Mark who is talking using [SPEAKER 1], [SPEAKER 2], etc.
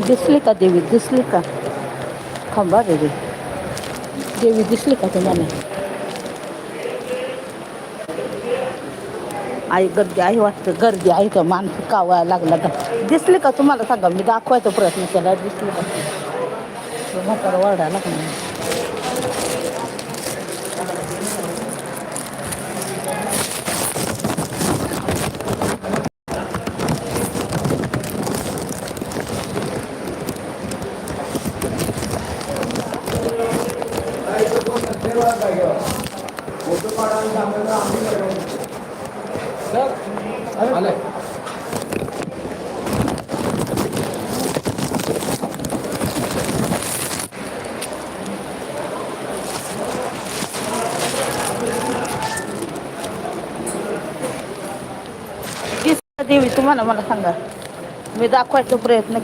[SPEAKER 1] दिसली का देवी दिसली का थांबा देवी देवी दिसली का तुम्हाला आई गर्दी आहे वाटतं गर्दी आहे का माणसं कावायला लागला तर दिसली का तुम्हाला सांगा मी दाखवायचा प्रयत्न केला दिसली का म्हातारा वाढायला लागला देवी तुम्हाला मला सांगा मी दाखवायचा प्रयत्न